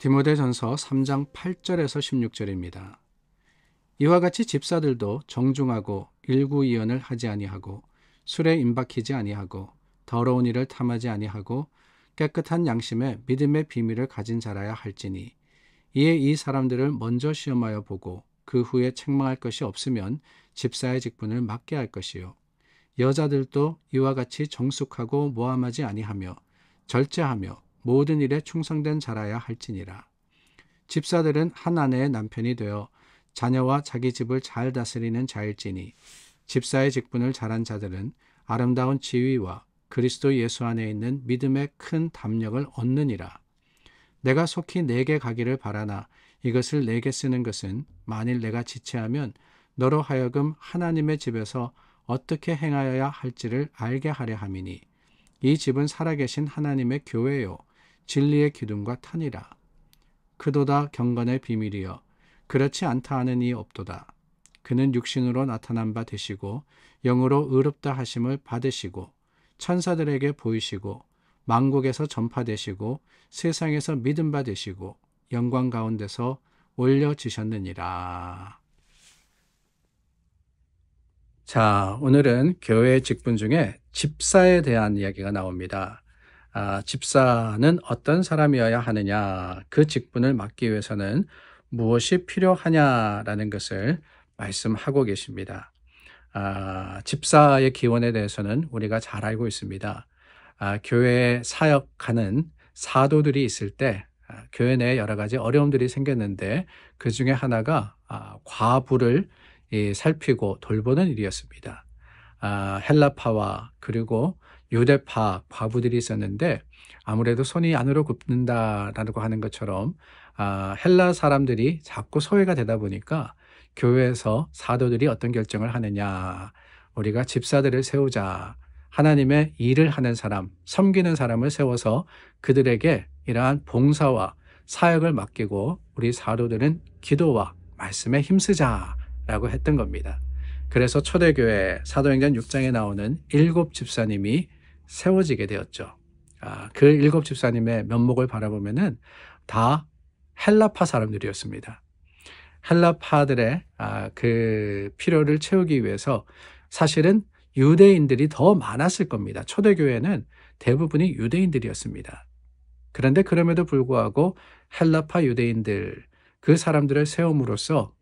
디모데전서 3장 8절에서 16절입니다. 이와 같이 집사들도 정중하고 일구이연을 하지 아니하고 술에 임박히지 아니하고 더러운 일을 탐하지 아니하고 깨끗한 양심에 믿음의 비밀을 가진 자라야 할지니 이에 이 사람들을 먼저 시험하여 보고 그 후에 책망할 것이 없으면 집사의 직분을 맡게 할 것이요 여자들도 이와 같이 정숙하고 모함하지 아니하며 절제하며 모든 일에 충성된 자라야 할지니라. 집사들은 한 아내의 남편이 되어 자녀와 자기 집을 잘 다스리는 자일지니 집사의 직분을 잘한 자들은 아름다운 지위와 그리스도 예수 안에 있는 믿음의 큰 담력을 얻느니라. 내가 속히 내게 가기를 바라나 이것을 내게 쓰는 것은 만일 내가 지체하면 너로 하여금 하나님의 집에서 어떻게 행하여야 할지를 알게 하려 함이니 이 집은 살아계신 하나님의 교회요 진리의 기둥과 터니라. 그도다 경건의 비밀이여 그렇지 않다 하는 이 없도다. 그는 육신으로 나타난 바 되시고 영으로 의롭다 하심을 받으시고 천사들에게 보이시고 만국에서 전파되시고 세상에서 믿음 바 되시고 영광 가운데서 올려지셨느니라. 자, 오늘은 교회의 직분 중에 집사에 대한 이야기가 나옵니다. 집사는 어떤 사람이어야 하느냐, 그 직분을 맡기 위해서는 무엇이 필요하냐라는 것을 말씀하고 계십니다. 집사의 기원에 대해서는 우리가 잘 알고 있습니다. 교회에 사역하는 사도들이 있을 때 교회 내에 여러 가지 어려움들이 생겼는데 그 중에 하나가 과부를 살피고 돌보는 일이었습니다. 헬라파와 그리고 유대파 과부들이 있었는데 아무래도 손이 안으로 굽는다라고 하는 것처럼 헬라 사람들이 자꾸 소외가 되다 보니까 교회에서 사도들이 어떤 결정을 하느냐, 우리가 집사들을 세우자, 하나님의 일을 하는 사람, 섬기는 사람을 세워서 그들에게 이러한 봉사와 사역을 맡기고 우리 사도들은 기도와 말씀에 힘쓰자라고 했던 겁니다. 그래서 초대교회 사도행전 6장에 나오는 7 집사님이 세워지게 되었죠. 그 7 집사님의 면목을 바라보면은 다 헬라파 사람들이었습니다. 헬라파들의 그 필요를 채우기 위해서 사실은 유대인들이 더 많았을 겁니다. 초대교회는 대부분이 유대인들이었습니다. 그런데 그럼에도 불구하고 헬라파 유대인들, 그 사람들을 세움으로써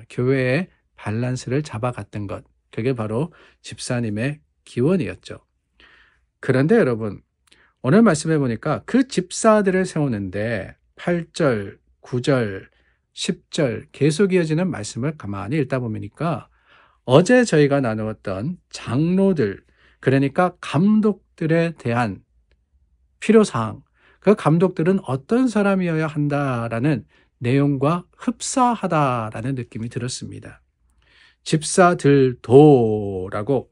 교회의 밸런스를 잡아갔던 것, 그게 바로 집사님의 기원이었죠. 그런데 여러분, 오늘 말씀해 보니까 그 집사들을 세우는데 8절, 9절, 10절 계속 이어지는 말씀을 가만히 읽다 보니까 어제 저희가 나누었던 장로들, 그러니까 감독들에 대한 필요사항, 그 감독들은 어떤 사람이어야 한다라는 내용과 흡사하다라는 느낌이 들었습니다. 집사들도라고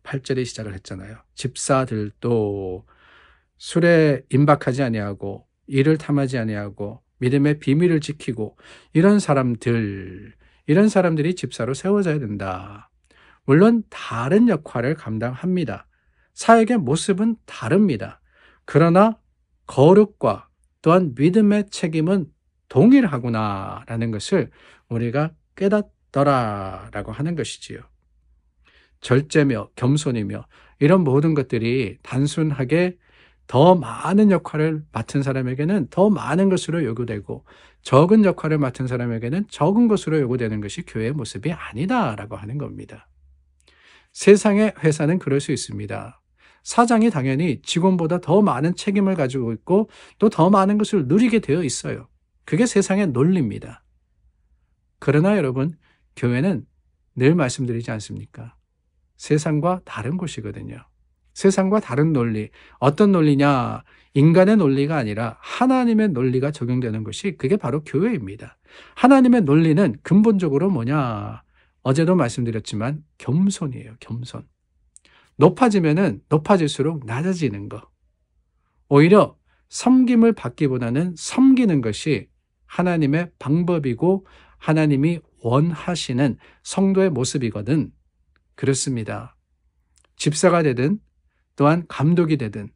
8절에 시작을 했잖아요. 집사들도 술에 임박하지 아니하고 일을 탐하지 아니하고 믿음의 비밀을 지키고 이런 사람들이 집사로 세워져야 된다. 물론 다른 역할을 감당합니다. 사역의 모습은 다릅니다. 그러나 거룩과 또한 믿음의 책임은 동일하구나라는 것을 우리가 깨닫더라라고 하는 것이지요. 절제며 겸손이며 이런 모든 것들이 단순하게 더 많은 역할을 맡은 사람에게는 더 많은 것으로 요구되고 적은 역할을 맡은 사람에게는 적은 것으로 요구되는 것이 교회의 모습이 아니다라고 하는 겁니다. 세상의 회사는 그럴 수 있습니다. 사장이 당연히 직원보다 더 많은 책임을 가지고 있고 또 더 많은 것을 누리게 되어 있어요. 그게 세상의 논리입니다. 그러나 여러분, 교회는 늘 말씀드리지 않습니까? 세상과 다른 곳이거든요. 세상과 다른 논리, 어떤 논리냐? 인간의 논리가 아니라 하나님의 논리가 적용되는 것이 그게 바로 교회입니다. 하나님의 논리는 근본적으로 뭐냐? 어제도 말씀드렸지만 겸손이에요. 겸손. 높아지면은 높아질수록 낮아지는 거. 오히려 섬김을 받기보다는 섬기는 것이 하나님의 방법이고 하나님이 원하시는 성도의 모습이거든. 그렇습니다. 집사가 되든 또한 감독이 되든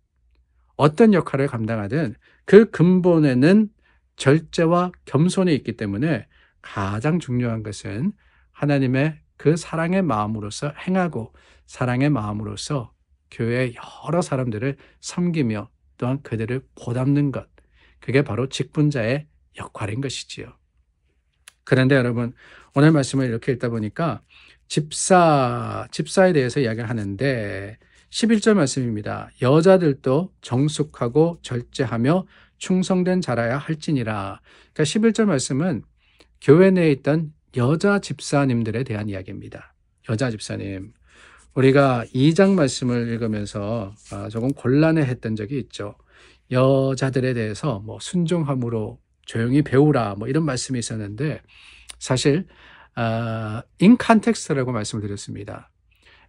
어떤 역할을 감당하든 그 근본에는 절제와 겸손이 있기 때문에 가장 중요한 것은 하나님의 그 사랑의 마음으로서 행하고 사랑의 마음으로서 교회의 여러 사람들을 섬기며 또한 그들을 보답는 것. 그게 바로 직분자의 역할인 것이지요. 그런데 여러분, 오늘 말씀을 이렇게 읽다 보니까 집사에 대해서 이야기를 하는데 11절 말씀입니다. 여자들도 정숙하고 절제하며 충성된 자라야 할지니라. 그러니까 11절 말씀은 교회 내에 있던 여자 집사님들에 대한 이야기입니다. 여자 집사님. 우리가 2장 말씀을 읽으면서 조금 곤란해했던 적이 있죠. 여자들에 대해서 뭐 순종함으로 조용히 배우라 뭐 이런 말씀이 있었는데 사실 in context라고 말씀을 드렸습니다.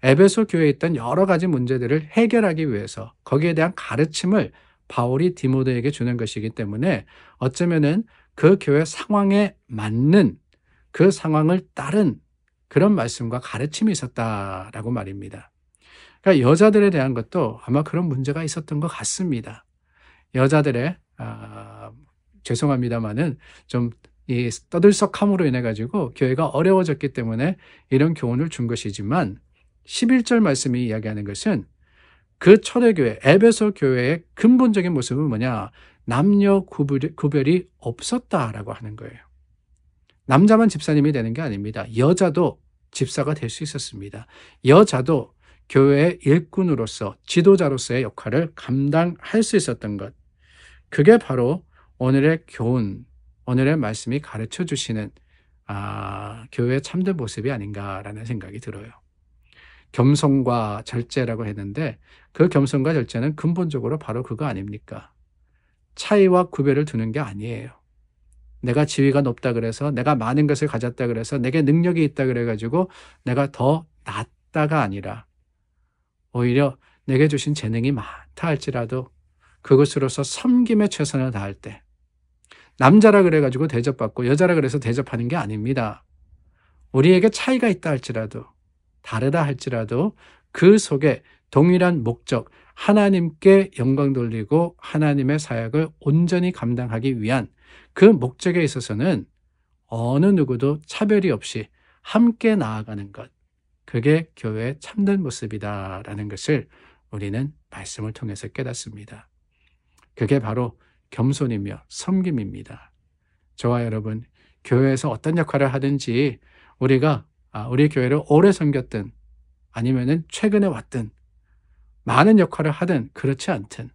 에베소 교회에 있던 여러 가지 문제들을 해결하기 위해서 거기에 대한 가르침을 바울이 디모데에게 주는 것이기 때문에 어쩌면은 그 교회 상황에 맞는 그 상황을 따른 그런 말씀과 가르침이 있었다라고 말입니다. 그러니까 여자들에 대한 것도 아마 그런 문제가 있었던 것 같습니다. 여자들의 죄송합니다만은 좀 이 떠들썩함으로 인해 가지고 교회가 어려워졌기 때문에 이런 교훈을 준 것이지만 11절 말씀이 이야기하는 것은 그 초대교회 에베소 교회의 근본적인 모습은 뭐냐? 남녀 구별이 없었다라고 하는 거예요. 남자만 집사님이 되는 게 아닙니다. 여자도 집사가 될 수 있었습니다. 여자도 교회의 일꾼으로서 지도자로서의 역할을 감당할 수 있었던 것. 그게 바로 오늘의 교훈, 오늘의 말씀이 가르쳐 주시는 교회의 참된 모습이 아닌가라는 생각이 들어요. 겸손과 절제라고 했는데 그 겸손과 절제는 근본적으로 바로 그거 아닙니까? 차이와 구별을 두는 게 아니에요. 내가 지위가 높다 그래서 내가 많은 것을 가졌다 그래서 내게 능력이 있다 그래가지고 내가 더 낫다가 아니라 오히려 내게 주신 재능이 많다 할지라도 그것으로서 섬김에 최선을 다할 때 남자라 그래가지고 대접받고 여자라 그래서 대접하는 게 아닙니다. 우리에게 차이가 있다 할지라도 다르다 할지라도 그 속에 동일한 목적, 하나님께 영광 돌리고 하나님의 사역을 온전히 감당하기 위한 그 목적에 있어서는 어느 누구도 차별이 없이 함께 나아가는 것. 그게 교회의 참된 모습이다라는 것을 우리는 말씀을 통해서 깨닫습니다. 그게 바로 겸손이며 섬김입니다. 저와 여러분, 교회에서 어떤 역할을 하든지 우리가 우리 교회를 오래 섬겼든 아니면은 최근에 왔든 많은 역할을 하든 그렇지 않든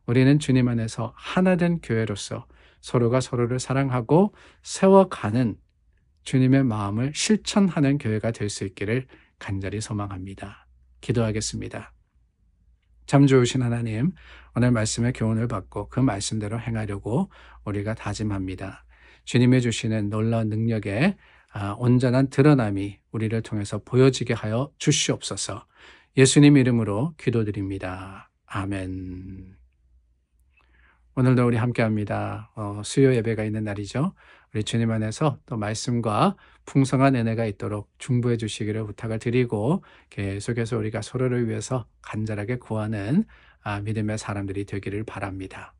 우리는 주님 안에서 하나된 교회로서 서로가 서로를 사랑하고 세워가는 주님의 마음을 실천하는 교회가 될 수 있기를 간절히 소망합니다. 기도하겠습니다. 참 좋으신 하나님, 오늘 말씀의 교훈을 받고 그 말씀대로 행하려고 우리가 다짐합니다. 주님이 주시는 놀라운 능력의 온전한 드러남이 우리를 통해서 보여지게 하여 주시옵소서. 예수님 이름으로 기도드립니다. 아멘. 오늘도 우리 함께합니다. 수요 예배가 있는 날이죠. 우리 주님 안에서 또 말씀과 풍성한 은혜가 있도록 중보해 주시기를 부탁을 드리고 계속해서 우리가 서로를 위해서 간절하게 구하는 믿음의 사람들이 되기를 바랍니다.